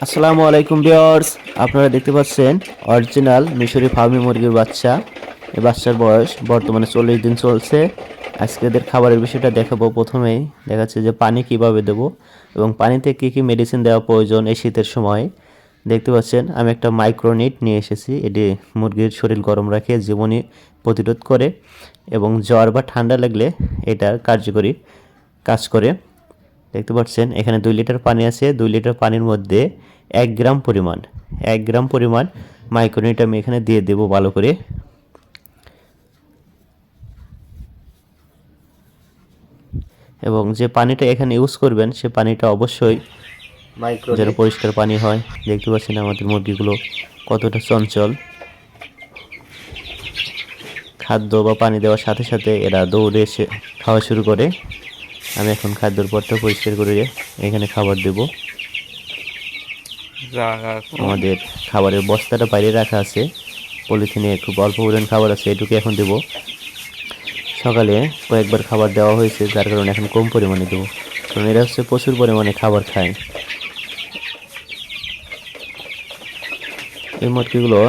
আসসালামু আলাইকুম ভিউয়ার্স, আপনারা দেখতে পাচ্ছেন অরিজিনাল মিশরি ফার্মি মুরগির বাচ্চা। এই বাচ্চার বয়স বর্তমানে 40 দিন চলছে। আজকে এদের খাবারের বিষয়টা দেখাবো। প্রথমেই দেখাচ্ছে যে পানি কিভাবে দেব এবং পানিতে কি কি মেডিসিন দেওয়া প্রয়োজন এই শীতের সময়। দেখতে পাচ্ছেন আমি একটা মাইক্রোনিট নিয়ে এসেছি। এটি মুরগির শরীর গরম রাখে, জীবাণু প্রতিরোধ করে এবং জ্বর বা ঠান্ডা লাগলে এটা কার্যকরী কাজ করে। দেখতে পাচ্ছেন এখানে 2 লিটার পানি আছে। 2 লিটার পানির মধ্যে 1 গ্রাম পরিমাণ মাইক্রোনিট আমি এখানে দিয়ে দেব ভালো করে। এবং যে পানিটা এখানে ইউজ করবেন সে পানিটা অবশ্যই যেন পরিষ্কার পানি হয়। দেখতে পাচ্ছেন আমাদের মুরগিগুলো কতটা চঞ্চল। খাদ্য বা পানি দেওয়ার সাথে সাথে এরা দৌড়ে এসে খাওয়া শুরু করে। আমি এখন খাদ্যর পরটা পরিষ্কার করে এখানে খাবার দেব। আমাদের খাবারের বস্তাটা বাইরে রাখা আছে, পলিথিনে খুব অল্প পরিমাণ খাবার আছে, এটুকু এখন দেব। সকালে কয়েকবার খাবার দেওয়া হয়েছে, যার কারণে এখন কম পরিমাণে দেবো, কারণ এরা হচ্ছে প্রচুর পরিমাণে খাবার খায়। এই মুরগিগুলো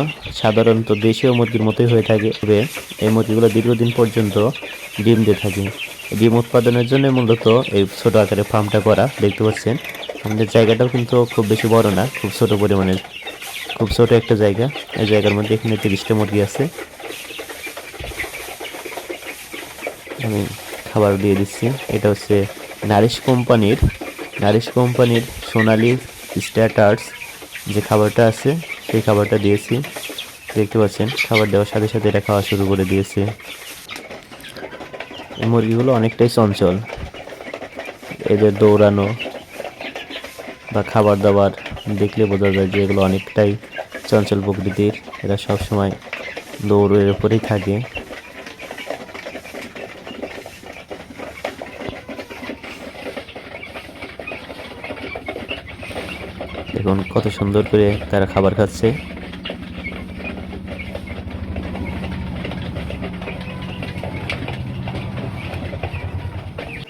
সাধারণত দেশীয় মুরগির মতোই হয়ে থাকে, তবে এই মুরগিগুলো দীর্ঘদিন পর্যন্ত ডিম দিয়ে থাকে। ডিম উৎপাদনের জন্য মূলত এই ছোট আকারে ফার্মটা করা। দেখতে পাচ্ছেন আমাদের জায়গাটাও কিন্তু খুব বেশি বড় না, খুব ছোট পরিমাণের, খুব ছোট একটা জায়গা। এই জায়গার মধ্যে এখানে 30টা মুরগি আছে। আমি খাবার দিয়ে দিচ্ছি। এটা হচ্ছে নারিশ কোম্পানির সোনালি স্টার্টার্স যে খাবারটা আছে, সেই খাবারটা দিয়েছি। দেখতে পাচ্ছেন খাবার দেওয়ার সাথে সাথে এটা খাওয়া শুরু করে দিয়েছে। এই মুরগিগুলো অনেকটাই চঞ্চল। এদের দৌড়ানো বা খাবার দাবার দেখলে বোঝা যায় যে এগুলো অনেকটাই চঞ্চল প্রকৃতির। এরা সবসময় দৌড়ের উপরেই থাকে। দেখুন কত সুন্দর করে তারা খাবার খাচ্ছে।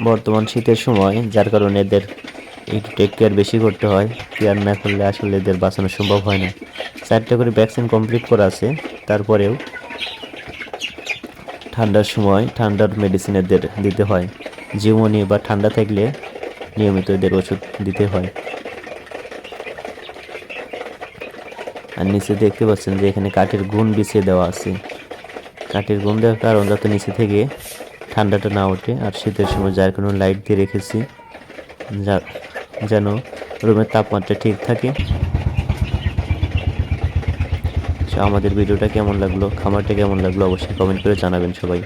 বর্তমান শীতের সময়, যার কারণে এদের একটু টেক কেয়ার বেশি করতে হয়। কেয়ার না করলে আসলে এদের বাঁচানো সম্ভব হয় না। 4টা করে ভ্যাকসিন কমপ্লিট করা আছে, তারপরেও ঠান্ডার সময় ঠান্ডার মেডিসিন এদের দিতে হয়। জিউমনি বা ঠান্ডা থাকলে নিয়মিত এদের ওষুধ দিতে হয়। আর নিচে দেখতে পাচ্ছেন যে এখানে কাঠের গুণ বিছিয়ে দেওয়া আছে। কাঠের গুণ দেওয়ার কারণ যাতে নিচে থেকে ঠান্ডাটা না ওঠে। আর শীতের সময় যার কোনো লাইট দিয়ে রেখেছি, যেন রুমের তাপমাত্রা ঠিক থাকে। আমাদের ভিডিওটা কেমন লাগলো, খামারটা কেমন লাগলো অবশ্যই কমেন্ট করে জানাবেন সবাই।